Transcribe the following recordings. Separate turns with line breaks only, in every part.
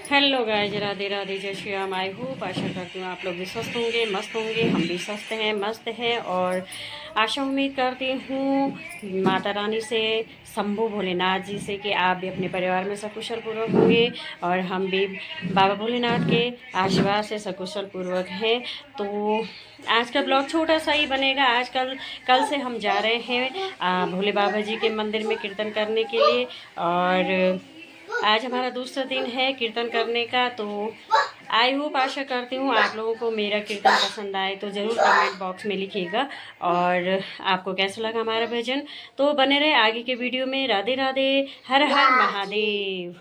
Hello guys, Radhe Radhe, जय Shri Ram. I hope, आशा करती हूँ आप लोग भी स्वस्थ होंगे, मस्त होंगे। हम भी स्वस्थ हैं, मस्त हैं। और आशा उम्मीद करती हूँ माता रानी से, शंभू भोलेनाथ जी से, कि आप भी अपने परिवार में सकुशल पूर्वक होंगे और हम भी बाबा भोलेनाथ के आशीर्वाद से सकुशल पूर्वक हैं। तो आज का ब्लॉग छोटा सा ही बनेगा। कल से हम जा रहे हैं भोले बाबा जी के मंदिर में कीर्तन करने के लिए। और आज हमारा दूसरा दिन है कीर्तन करने का। तो आई होप, आशा करती हूँ आप लोगों को मेरा कीर्तन पसंद आए तो ज़रूर कमेंट बॉक्स में लिखिएगा। और आपको कैसा लगा हमारा भजन, तो बने रहे आगे के वीडियो में। राधे राधे, हर हर महादेव।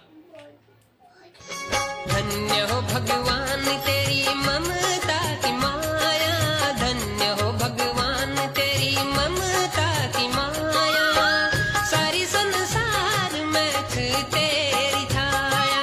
धन्य हो भगवान तेरी ममता की माया, धन्य हो भगवान तेरी ममता की माया, सारी संसार में तेरी छाया।